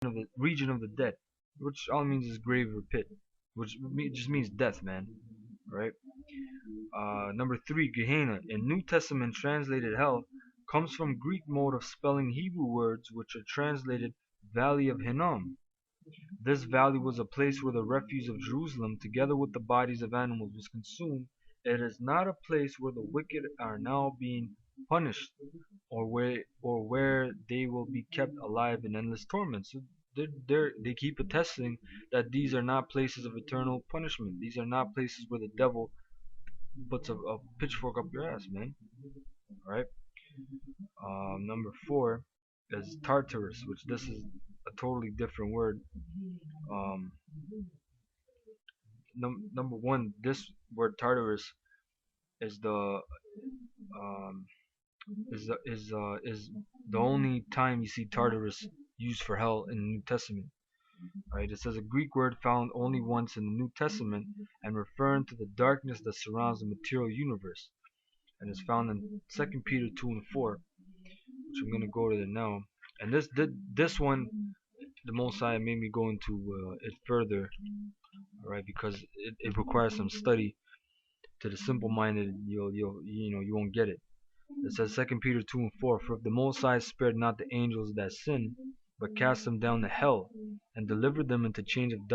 of the region of the dead, which all means is grave or pit, which just means death, man. Right? Number three, Gehenna. In New Testament translated hell comes from Greek mode of spelling Hebrew words which are translated Valley of Hinnom. This valley was a place where the refuse of Jerusalem, together with the bodies of animals, was consumed. It is not a place where the wicked are now being punished, or where they will be kept alive in endless torment. So they keep attesting that these are not places of eternal punishment. These are not places where the devil puts a pitchfork up your ass, man. All right. Number four is Tartarus, which this is a totally different word. Um, Number one, this word Tartarus is the um, is the only time you see Tartarus used for hell in the New Testament. Right? It says a Greek word found only once in the New Testament and referring to the darkness that surrounds the material universe, and is found in 2 Peter 2 and 4, which I'm gonna go to it now. And this one, the Most High made me go into it further, right? Because it requires some study. To the simple-minded, you won't get it. It says 2 Peter 2 and 4, for if the Most High spared not the angels that sinned, but cast them down to hell, and delivered them into chains of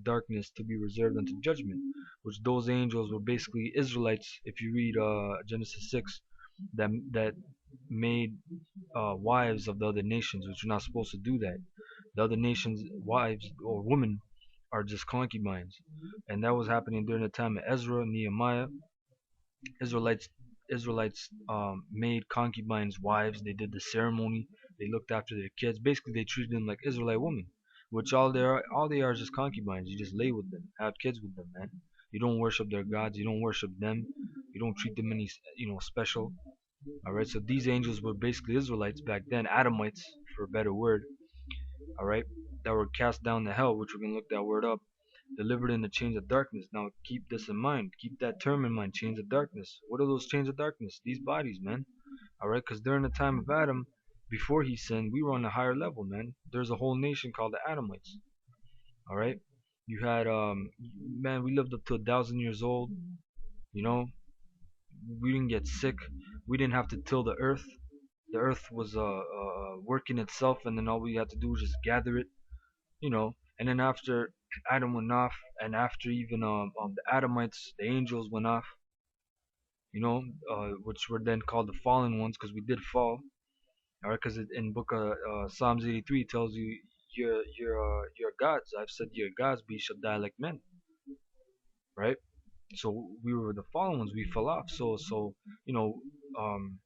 darkness to be reserved unto judgment, which those angels were basically Israelites. If you read Genesis 6, that made wives of the other nations, which are not supposed to do that. The other nations' wives or women are just concubines, and that was happening during the time of Ezra, Nehemiah. Israelites Israelites made concubines wives. They did the ceremony. They looked after their kids. Basically, they treated them like Israelite women, which all they are is just concubines. You just lay with them, have kids with them, man. You don't worship their gods. You don't worship them. You don't treat them any special. All right. So these angels were basically Israelites back then, Adamites for a better word. All right, that were cast down to hell, which we're gonna look that word up, delivered in the chains of darkness. Now keep this in mind. Keep that term in mind. Chains of darkness. What are those chains of darkness? These bodies, man. All right, because during the time of Adam, before he sinned, we were on a higher level, man. There's a whole nation called the Adamites. All right, you had man, we lived up to 1,000 years old. You know, we didn't get sick. We didn't have to till the earth. The earth was working itself, and then all we had to do was just gather it. And then after Adam went off, and after even the Adamites, the angels went off, which were then called the fallen ones because we did fall. All right, because in book of Psalms 83 it tells you your gods. I've said your gods, but ye shall die like men. Right. So we were the fallen ones. We fell off. So you know, um,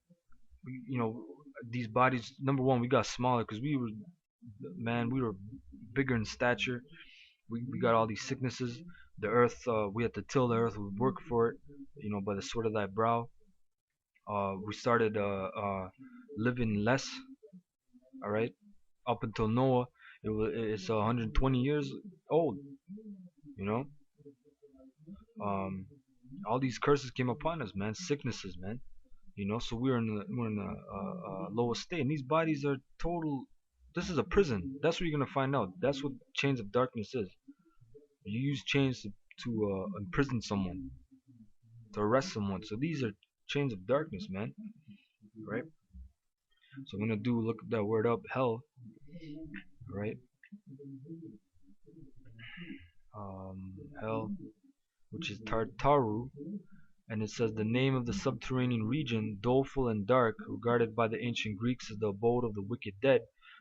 you know, these bodies. Number one, we got smaller because we were bigger in stature. We got all these sicknesses. The earth, we had to till the earth. We work for it, by the sweat of thy brow. We started living less. All right, up until Noah, it's 120 years old. You know, um, all these curses came upon us, man. Sicknesses, man. So we're in the lowest state, and these bodies are total. This is a prison. That's what you're gonna find out. That's what chains of darkness is. You use chains to imprison someone, to arrest someone. So these are chains of darkness, man. Right? So I'm gonna look that word up, hell. Right? Hell, which is Tartaru, and it says the name of the subterranean region, doleful and dark, regarded by the ancient Greeks as the abode of the wicked dead,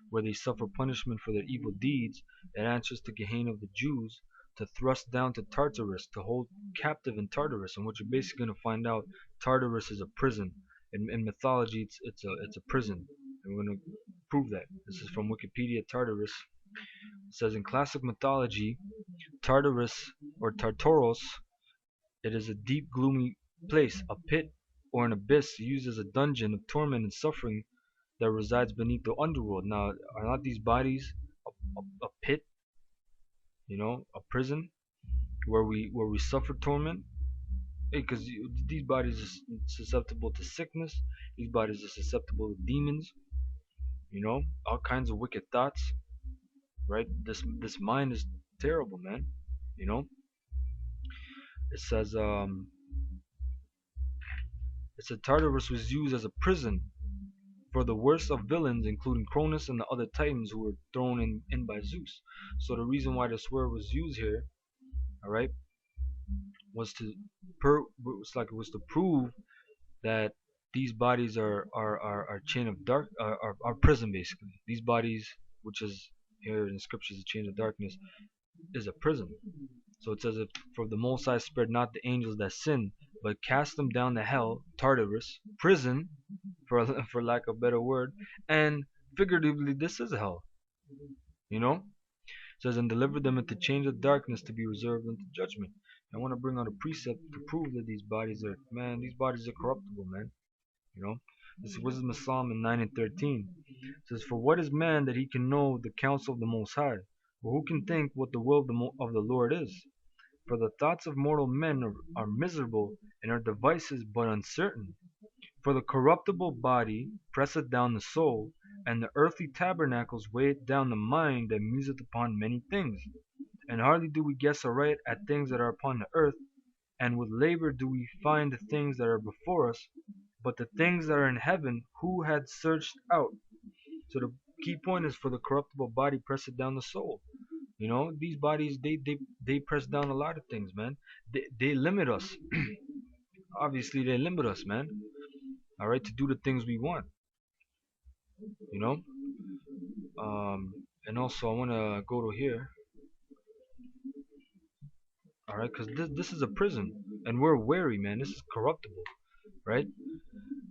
where they suffer punishment for their evil deeds. It answers to Gehenna of the Jews, to thrust down to Tartarus, to hold captive in Tartarus. And what you're basically going to find out, Tartarus is a prison. In mythology, it's a prison. And we're going to prove that. This is from Wikipedia. Tartarus. It says in classic mythology, Tartarus or Tartaros, it is a deep, gloomy place, a pit or an abyss used as a dungeon of torment and suffering that resides beneath the underworld. Now, are not these bodies a pit, a prison where we suffer torment? Because these bodies are susceptible to sickness. These bodies are susceptible to demons. All kinds of wicked thoughts. right? This mind is terrible, man. You know, it says it said Tartarus was used as a prison for the worst of villains, including Cronus and the other Titans who were thrown in by Zeus. So the reason why this word was used here, all right, was to was to prove that these bodies are chain of dark are prison basically. These bodies, which is here in the scriptures, a chain of darkness, is a prison. So it says, if for the Most High spared not the angels that sinned, but cast them down to hell, Tartarus, prison, for for lack of a better word, and figuratively this is hell. You know, it says, and delivered them into chains of darkness to be reserved unto judgment. I want to bring out a precept to prove that these bodies are, man, these bodies are corruptible, man. You know, this is Wisdom of Solomon 9 and 13. It says, for what is man that he can know the counsel of the Most High? Or who can think what the will of of the Lord is? For the thoughts of mortal men are miserable, and our devices but uncertain. For the corruptible body presseth down the soul, and the earthly tabernacles weigheth down the mind that museth upon many things. And hardly do we guess aright at things that are upon the earth, and with labor do we find the things that are before us. But the things that are in heaven, who had searched out? So the key point is, for the corruptible body presseth down the soul. You know, these bodies, they press down a lot of things, man. They limit us. Obviously, they limit us, man. All right, to do the things we want. You know. And also I want to go to here. All right, because this is a prison, and we're wary, man. This is corruptible, right?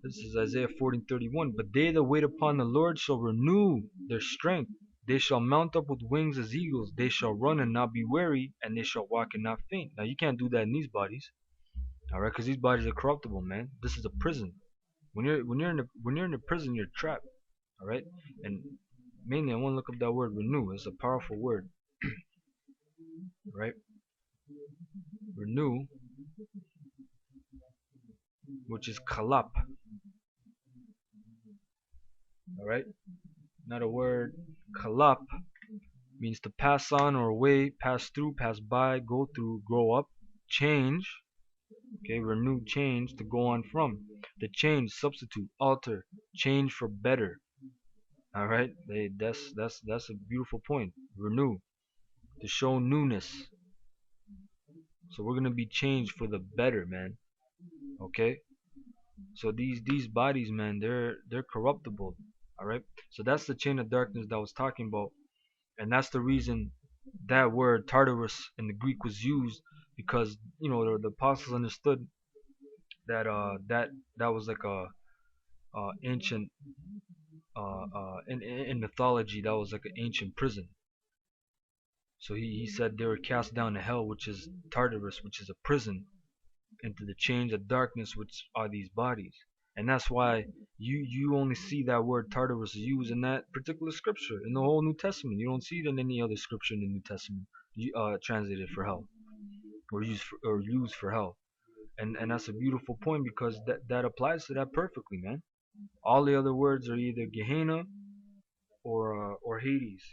This is Isaiah 40:31. But they that wait upon the Lord shall renew their strength. They shall mount up with wings as eagles. They shall run and not be weary, and they shall walk and not faint. Now you can't do that in these bodies, all right? Because these bodies are corruptible, man. This is a prison. When you're in a prison, you're trapped, all right? And mainly, I want to look up that word renew. It's a powerful word, right? Renew, which is kalap, all right? Another word, kalap, means to pass on or away, pass through, pass by, go through, grow up, change. Okay, renew, change, to go on from. The change, substitute, alter, change for better. All right, that's a beautiful point. Renew, to show newness. So we're gonna be changed for the better, man. Okay. So these bodies, man, they're corruptible. All right. So that's the chain of darkness that I was talking about, and that's the reason that word Tartarus in the Greek was used, because the apostles understood that that was like a ancient in mythology, that was like an ancient prison. So he said they were cast down to hell, which is Tartarus, which is a prison, into the chains of darkness, which are these bodies. And that's why you only see that word Tartarus used in that particular scripture in the whole New Testament. You don't see it in any other scripture in the New Testament translated for hell, or used for hell. And that's a beautiful point, because that applies to that perfectly, man. All the other words are either Gehenna or Hades,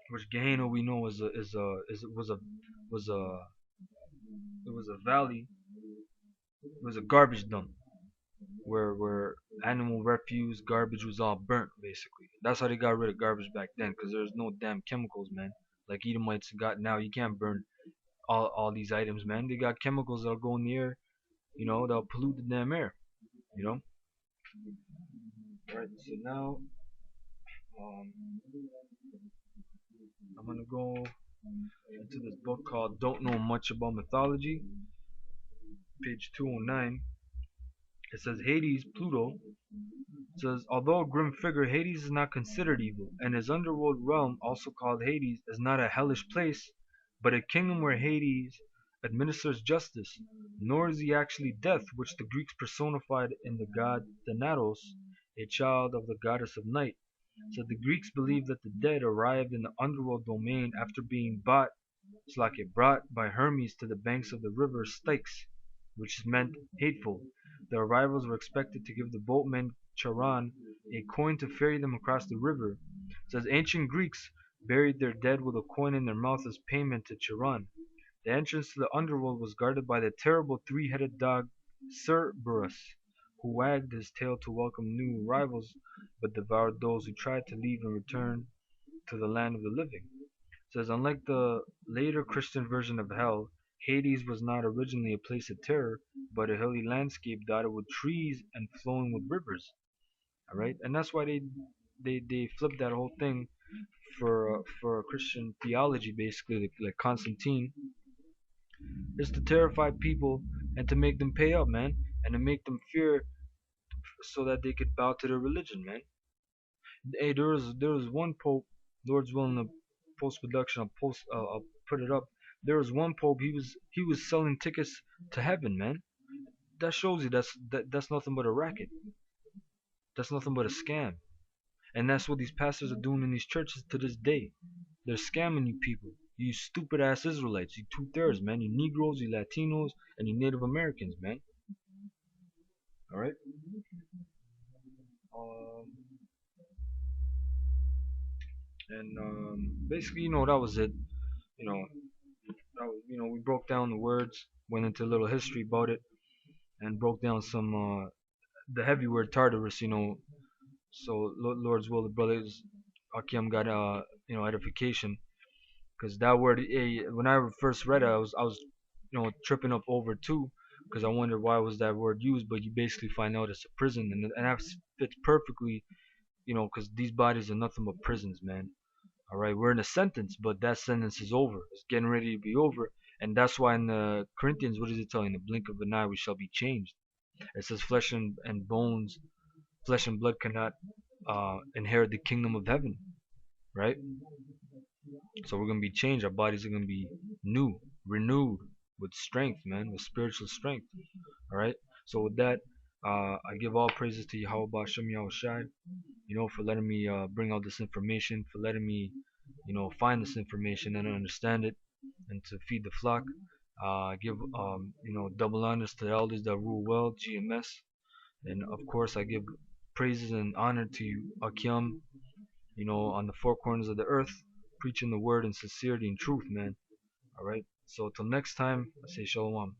which Gehenna we know was a it was a valley, it was a garbage dump, where animal refuse, garbage was all burnt basically. That's how they got rid of garbage back then, because there's no damn chemicals, man. Like Edomites got now, you can't burn all these items, man. They got chemicals that'll go in the air, that'll pollute the damn air, you know. Right. So now, um, I'm gonna go into this book called "Don't Know Much About Mythology," page 209. It says Hades, Pluto. It says, although a grim figure, Hades is not considered evil, and his underworld realm, also called Hades, is not a hellish place, but a kingdom where Hades administers justice. Nor is he actually death, which the Greeks personified in the god Thanatos, a child of the goddess of night. So the Greeks believed that the dead arrived in the underworld domain after being brought by Hermes to the banks of the river Styx, which meant hateful. The arrivals were expected to give the boatman Charon a coin to ferry them across the river. It says ancient Greeks buried their dead with a coin in their mouth as payment to Chiron. The entrance to the underworld was guarded by the terrible three-headed dog Cerberus, who wagged his tail to welcome new arrivals, but devoured those who tried to leave and return to the land of the living. It says, unlike the later Christian version of hell, Hades was not originally a place of terror, but a hilly landscape dotted with trees and flowing with rivers. All right, and that's why they flipped that whole thing for Christian theology, basically, like Constantine, is to terrify people and to make them pay up, man, and to make them fear so that they could bow to their religion, man. Hey, there was one pope, Lord's willing, the post production, I'll put it up. There was one pope. He was selling tickets to heaven, man. That shows you that's nothing but a racket. That's nothing but a scam. And that's what these pastors are doing in these churches to this day. They're scamming you people. You stupid ass Israelites. You two-thirds, man. You Negroes, you Latinos, and you Native Americans, man. All right. Um, and basically, that was it. You know, we broke down the words, went into a little history about it, and broke down some the heavy word Tartarus. So Lord's will, the brothers Akim got edification, because that word, when I first read it, I was tripping up over too, because I wondered why was that word used, but you basically find out it's a prison, and that fits perfectly, because these bodies are nothing but prisons, man. All right, we're in a sentence, but that sentence is over. It's getting ready to be over, and that's why in the Corinthians, what does it tell you? In the blink of an eye, we shall be changed. It says and bones, flesh and blood cannot inherit the kingdom of heaven, right? So we're gonna be changed. Our bodies are gonna be new, renewed with strength, man, with spiritual strength. All right. So with that, I give all praises to Yahweh Bashem Yahushai, for letting me bring out this information, for letting me, find this information and understand it, and to feed the flock. I give double honors to the elders that rule well, GMS, and of course I give praises and honor to you, Akim, on the four corners of the earth, preaching the word in sincerity and truth, man. All right. So till next time, I say shalom.